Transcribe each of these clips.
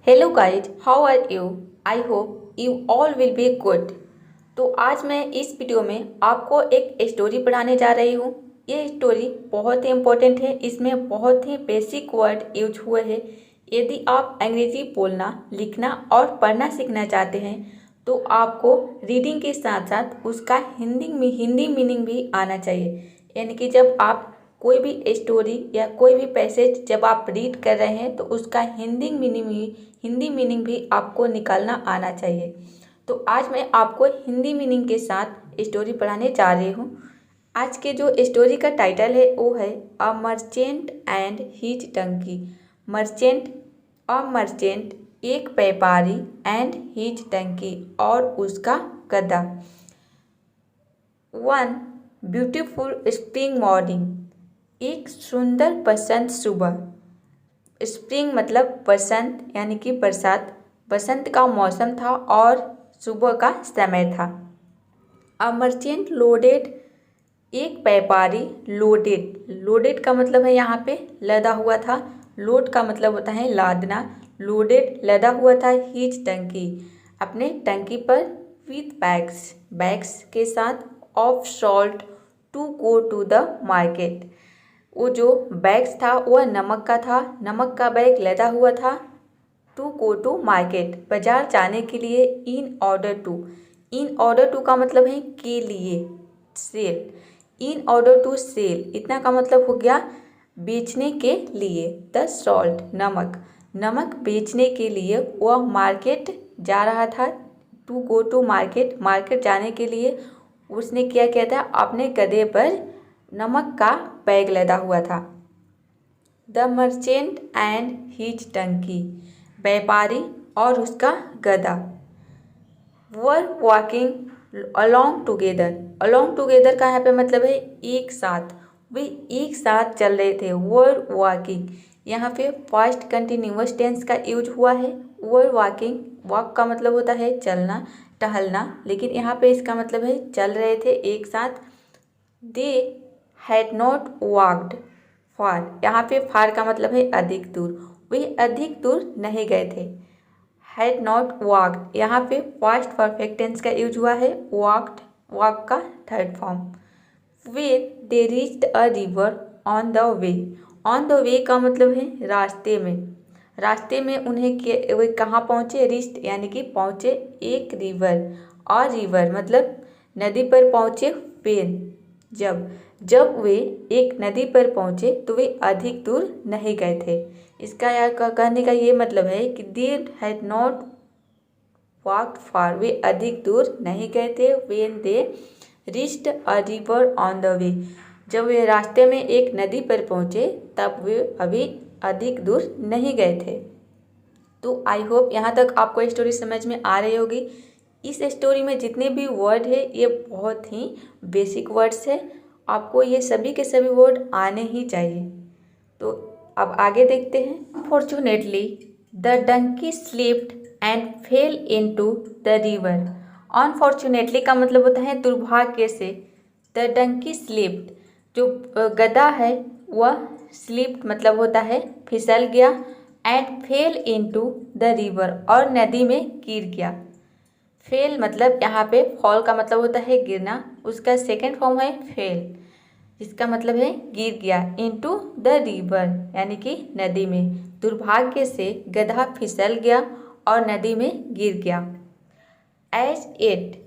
Hello guys, how are you? I hope you all will be good. तो आज मैं इस वीडियो में आपको एक स्टोरी पढ़ाने जा रही हूँ। ये स्टोरी बहुत ही इम्पोर्टेंट है। इसमें बहुत ही बेसिक वर्ड यूज हुए हैं। यदि आप अंग्रेजी बोलना, लिखना और पढ़ना सीखना चाहते हैं तो आपको रीडिंग के साथ साथ उसका हिंदी मीनिंग भी आना चाहिए। यानी कि जब आप कोई भी स्टोरी या कोई भी पैसेज जब आप रीड कर रहे हैं तो उसका हिंदी मीनिंग भी आपको निकालना आना चाहिए। तो आज मैं आपको हिंदी मीनिंग के साथ स्टोरी पढ़ाने जा रही हूँ। आज के जो स्टोरी का टाइटल है वो है a merchant and his donkey. Merchant एक व्यापारी एंड हीज डंकी और उसका गधा। वन ब्यूटीफुल स्प्रिंग मॉर्निंग, एक सुंदर बसंत सुबह। स्प्रिंग मतलब बसंत यानी कि बरसात। बसंत का मौसम था और सुबह का समय था। अ मर्चेंट लोडेड, एक व्यापारी लोडेड का मतलब है यहाँ पे लदा हुआ था। लोड का मतलब होता है लादना। लोडेड लदा हुआ था हीज टंकी, अपने टंकी पर। विथ बैग्स के साथ of salt to go to the market. वो जो बैग्स था वह नमक का था। नमक का बैग लदा हुआ था। टू गो टू मार्केट, बाजार जाने के लिए। इन ऑर्डर टू का मतलब है के लिए। Sell, in order to sell इतना का मतलब हो गया बेचने के लिए। द सॉल्ट नमक बेचने के लिए वह मार्केट जा रहा था। टू गो टू मार्केट जाने के लिए उसने क्या किया था, अपने गधे पर नमक का बैग लदा हुआ था। The merchant and his donkey, व्यापारी और उसका गधा। वर वॉकिंग अलोंग टुगेदर का यहाँ पे मतलब है एक साथ। वे एक साथ चल रहे थे। वर वॉकिंग, यहाँ पे फास्ट कंटिन्यूअस टेंस का यूज हुआ है। वर वॉकिंग, वॉक का मतलब होता है चलना, टहलना, लेकिन यहाँ पे इसका मतलब है चल रहे थे एक साथ। दे हैड नॉट वॉक्ड फार, यहाँ पे फार का मतलब है अधिक दूर। वे अधिक दूर नहीं गए थे। हैड नॉट वॉक्ड, यहाँ पे पास्ट परफेक्ट टेंस का यूज हुआ है। वॉक का third form. Way they reached a river on the way का मतलब है रास्ते में उन्हें वे कहाँ पहुँचे, रीच्ड यानी कि पहुँचे एक रिवर मतलब नदी पर पहुँचे। वेन, जब वे एक नदी पर पहुँचे तो वे अधिक दूर नहीं गए थे। इसका कहने का ये मतलब है कि दे हैड नॉट वॉक्ड फार, वे अधिक दूर नहीं गए थे। When they reached a river on the way, जब वे रास्ते में एक नदी पर पहुँचे तब वे अभी अधिक दूर नहीं गए थे। तो आई होप यहाँ तक आपको स्टोरी समझ में आ रही होगी। इस स्टोरी में जितने भी वर्ड है ये बहुत ही बेसिक वर्ड्स है। आपको ये सभी के सभी वर्ड आने ही चाहिए। तो अब आगे देखते हैं। Fortunately the donkey slipped and fell into the river. Unfortunately का मतलब होता है दुर्भाग्य से। द डंकी स्लिप्ड, जो गधा है वह स्लिप्ड मतलब होता है फिसल गया। And fell into the river, और नदी में गिर गया। फेल मतलब यहाँ पे फॉल का मतलब होता है गिरना, उसका सेकेंड फॉर्म है फेल, जिसका मतलब है गिर गया। इनटू द रिवर यानी कि नदी में। दुर्भाग्य से गधा फिसल गया और नदी में गिर गया। As it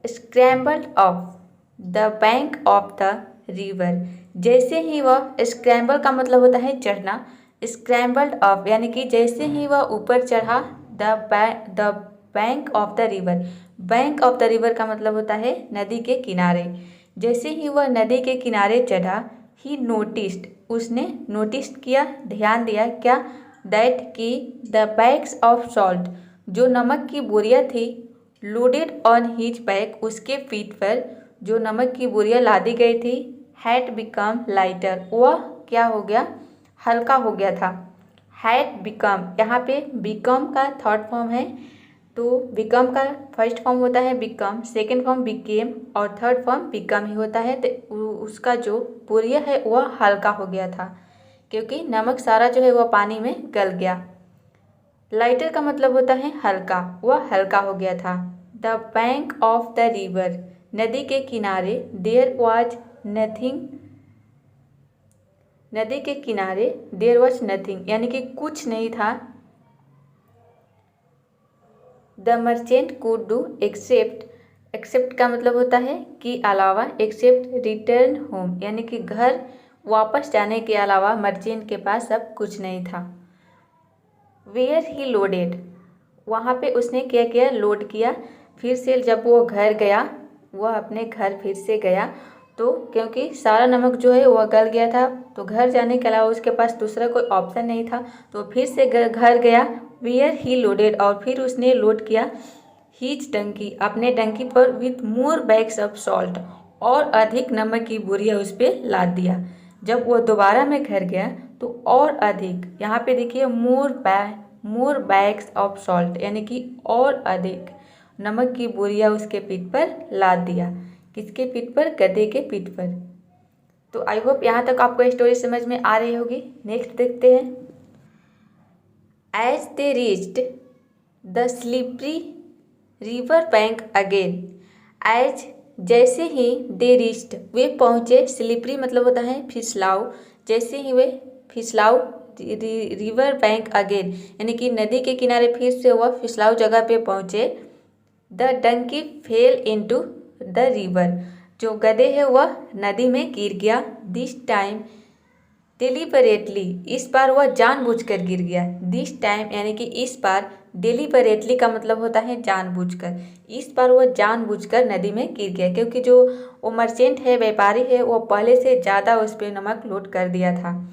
scrambled up the bank of the river, जैसे ही वह, स्क्रैम्बल का मतलब होता है चढ़ना, स्क्रैम्बल्ड अप यानी कि जैसे ही वह ऊपर चढ़ा। The bank of the river, bank of the river का मतलब होता है नदी के किनारे। जैसे ही वह नदी के किनारे चढ़ा, ही नोटिस्ड, उसने नोटिस किया, ध्यान दिया क्या, दैट कि द बैग्स ऑफ सॉल्ट, जो नमक की बोरियां थी, लोडेड ऑन हिज बैग, उसके पीठ पर जो नमक की बोरियां लादी गई थी, हैड बिकम लाइटर, वह क्या हो गया, हल्का हो गया था। हैड बिकम, यहाँ पे बिकम का थर्ड फॉर्म है। तो बिकम का फर्स्ट फॉर्म होता है बिकम, सेकेंड फॉर्म बिकेम और थर्ड फॉर्म बिकम ही होता है। तो उसका जो बोरिया है वह हल्का हो गया था क्योंकि नमक सारा जो है वह पानी में गल गया। लाइटर का मतलब होता है हल्का, वह हल्का हो गया था। The bank of the river, नदी के किनारे। देयर वॉज नथिंग, नदी के किनारे देयर वॉज नथिंग यानी कि कुछ नहीं था। The merchant could do except, except का मतलब होता है कि अलावा, एक्सेप्ट रिटर्न होम यानी कि घर वापस जाने के अलावा मर्चेंट के पास अब कुछ नहीं था। वेयर ही लोडेड, वहाँ पे उसने क्या किया, लोड किया। फिर से जब वो घर गया, वह अपने घर फिर से गया, तो क्योंकि सारा नमक जो है वह गल गया था, तो घर जाने के अलावा उसके पास दूसरा कोई ऑप्शन नहीं था, तो फिर से घर गया। वेयर ही लोडेड, और फिर उसने लोड किया हीज डंकी, अपने डंकी पर, with more bags of salt, और अधिक नमक की बोरियां उस पर लाद दिया। जब वो दोबारा में घर गया तो और अधिक, यहाँ पे देखिए मोर बैग्स ऑफ सॉल्ट यानी कि और अधिक नमक की बोरियां उसके पीठ पर लाद दिया। किसके पीठ पर, गधे के पीठ पर। तो आई होप यहाँ तक आपको स्टोरी समझ में आ रही होगी। नेक्स्ट देखते हैं। As they reached the slippery river bank again, as जैसे ही दे रीच्ड, वे पहुँचे, स्लिपरी मतलब होता है फिसलाऊ, जैसे ही वे फिसलाऊ रिवर बैंक अगेन यानी कि नदी के किनारे फिर से वह फिसलाऊ जगह पे पहुँचे। The donkey fell into the river, जो गधे है वह नदी में गिर गया। दिस टाइम डिलिबरेटली, इस बार वह जानबूझकर गिर गया। दिस टाइम यानी कि इस बार, डिलिबरेटली का मतलब होता है जानबूझकर, इस बार वह जानबूझकर नदी में गिर गया, क्योंकि जो वो मर्चेंट है, व्यापारी है, वो पहले से ज़्यादा उस पर नमक लोड कर दिया था।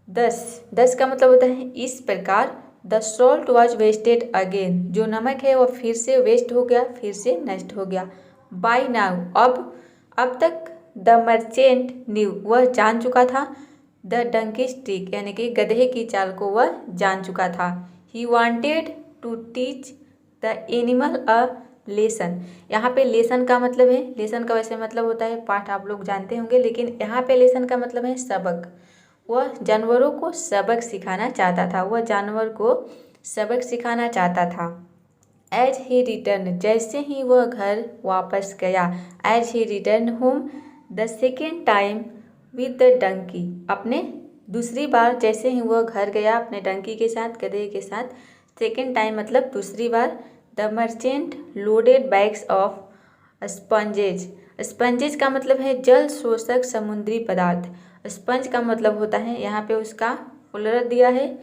10 का मतलब होता है इस प्रकार। The salt was wasted again, जो नमक है वह फिर से वेस्ट हो गया, फिर से नष्ट हो गया। बाई नाउ, अब तक। द मर्चेंट न्यू, वह जान चुका था। द डंकी स्ट्रिक यानी कि गधे की चाल को वह जान चुका था। He wanted to teach the animal a lesson, यहाँ पे लेसन का मतलब है, लेसन का वैसे मतलब होता है पाठ, आप लोग जानते होंगे, लेकिन यहाँ पे लेसन का मतलब है सबक। वह जानवरों को सबक सिखाना चाहता था, वह जानवर को सबक सिखाना चाहता था। एज ही रिटर्न, जैसे ही वह घर वापस गया। As he return home the second time with the donkey, अपने दूसरी बार जैसे ही वह घर गया अपने डंकी के साथ, गधे के साथ, सेकेंड टाइम मतलब दूसरी बार। The merchant loaded bags of sponges, sponges का मतलब है जल शोषक समुद्री पदार्थ। स्पंज का मतलब होता है, यहाँ पे उसका प्लुरल दिया है।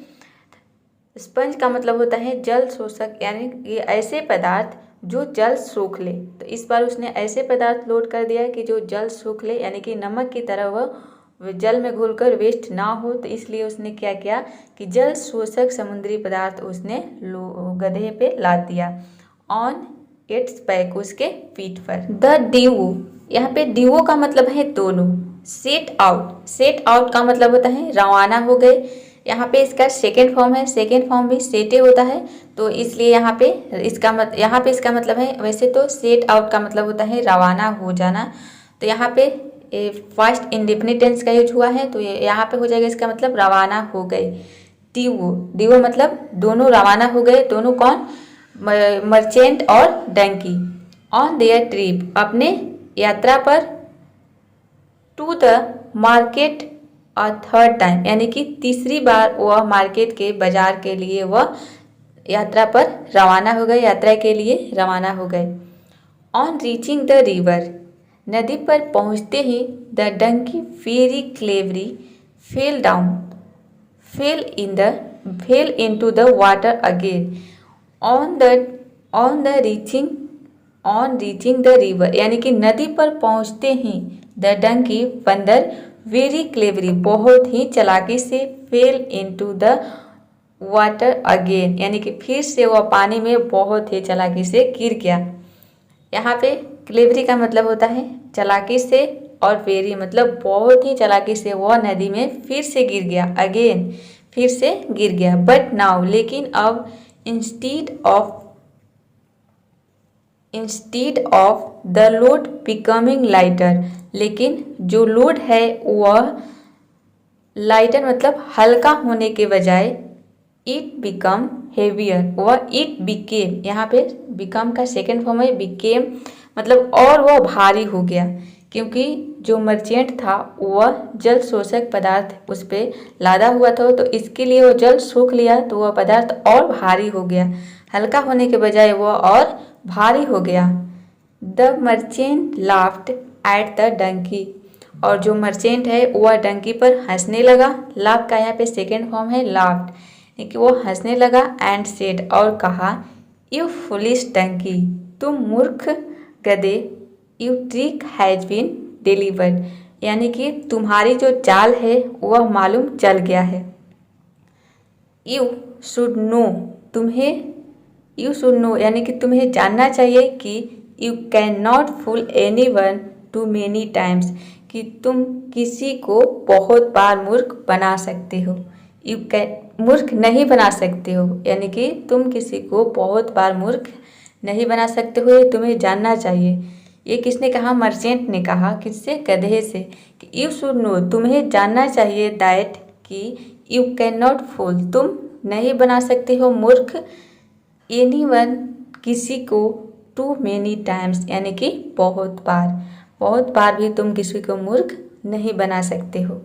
स्पंज का मतलब होता है जल शोषक, यानी ये ऐसे पदार्थ जो जल सोख ले। तो इस बार उसने ऐसे पदार्थ लोड कर दिया कि जो जल सोख ले, यानी कि नमक की तरह वह जल में घुलकर वेस्ट ना हो। तो इसलिए उसने क्या किया कि जल शोषक समुद्री पदार्थ उसने गधे पे लाद दिया। ऑन इट्स बैक, उसके पीठ पर। द ड्यू, यहाँ पे ड्यू का मतलब है दोनों। सेट आउट, सेट आउट का मतलब होता है रवाना हो गए। यहाँ पे इसका सेकेंड फॉर्म है, सेकेंड फॉर्म भी सेटे होता है, तो इसलिए यहाँ पे इसका मतलब है, वैसे तो सेट आउट का मतलब होता है रवाना हो जाना। तो यहाँ पे फर्स्ट इंडेफिनिट टेंस का यूज हुआ है, तो यहाँ पे हो जाएगा इसका मतलब रवाना हो गए। ड्यू मतलब दोनों रवाना हो गए। दोनों कौन, मर्चेंट और डंकी। ऑन देयर ट्रिप, अपने यात्रा पर। To the market a third time, यानी कि तीसरी बार वह मार्केट के बाजार के लिए वह यात्रा पर रवाना हो गए, यात्रा के लिए रवाना हो गए। ऑन रीचिंग द रिवर, नदी पर पहुंचते ही the donkey very cleverly fell down, fell into the water again. On reaching the river, यानी कि नदी पर पहुंचते ही द डंकी बंदर वेरी क्लेवरी, बहुत ही चालाकी से, fail into the water again, यानी कि फिर से वह पानी में बहुत ही चालाकी से गिर गया। यहाँ पे क्लेवरी का मतलब होता है चालाकी से, और वेरी मतलब बहुत ही चालाकी से वह नदी में फिर से गिर गया। अगेन, फिर से गिर गया। बट नाउ, लेकिन अब, instead of the load becoming lighter, लेकिन जो लोड है वह लाइटर मतलब हल्का होने के बजाय, इट बिकम हेवियर, वह इट बिकेम, यहाँ पे बिकम का सेकेंड फॉर्म है बिकेम, मतलब और वह भारी हो गया, क्योंकि जो मर्चेंट था वह जल शोषक पदार्थ उस पर लादा हुआ था, तो इसके लिए वो जल सूख लिया, तो वह पदार्थ और भारी हो गया, हल्का होने के बजाय वह और भारी हो गया। The merchant laughed at the donkey, और जो मर्चेंट है वह डंकी पर हंसने लगा। लाफ का यहाँ पे सेकेंड फॉर्म है लाफ्ड, कि वो हंसने लगा। एंड सेड, और कहा, यू फुलिश डंकी, तुम मूर्ख गधे, you trick has been delivered, यानी कि तुम्हारी जो चाल है वह मालूम चल गया है। You should know, you should know यानी कि तुम्हें जानना चाहिए कि you can not fool any one too many times, कि तुम किसी को बहुत बार मूर्ख बना सकते हो। यू कैन, मूर्ख नहीं बना सकते हो, यानी कि तुम किसी को बहुत बार मूर्ख नहीं बना सकते हो, ये तुम्हें जानना चाहिए। ये किसने कहा? मर्चेंट ने कहा। किससे? गधे से। कि यू शुड नो, तुम्हें जानना चाहिए, दैट कि यू कैन नॉट फूल, तुम नहीं बना सकते हो मूर्ख, एनी वन, किसी को, टू मेनी टाइम्स, यानी कि बहुत बार भी तुम किसी को मूर्ख नहीं बना सकते हो।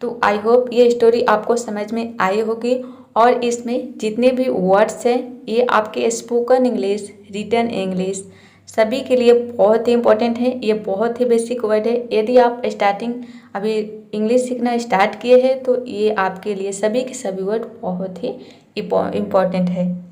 तो आई होप ये स्टोरी आपको समझ में आई होगी, और इसमें जितने भी वर्ड्स हैं ये आपके स्पोकन इंग्लिश, रिटन इंग्लिश सभी के लिए बहुत ही इम्पोर्टेंट है। ये बहुत ही बेसिक वर्ड है। यदि आप स्टार्टिंग अभी इंग्लिश सीखना स्टार्ट किए हैं तो ये आपके लिए सभी के सभी वर्ड बहुत ही इम्पोर्टेंट है।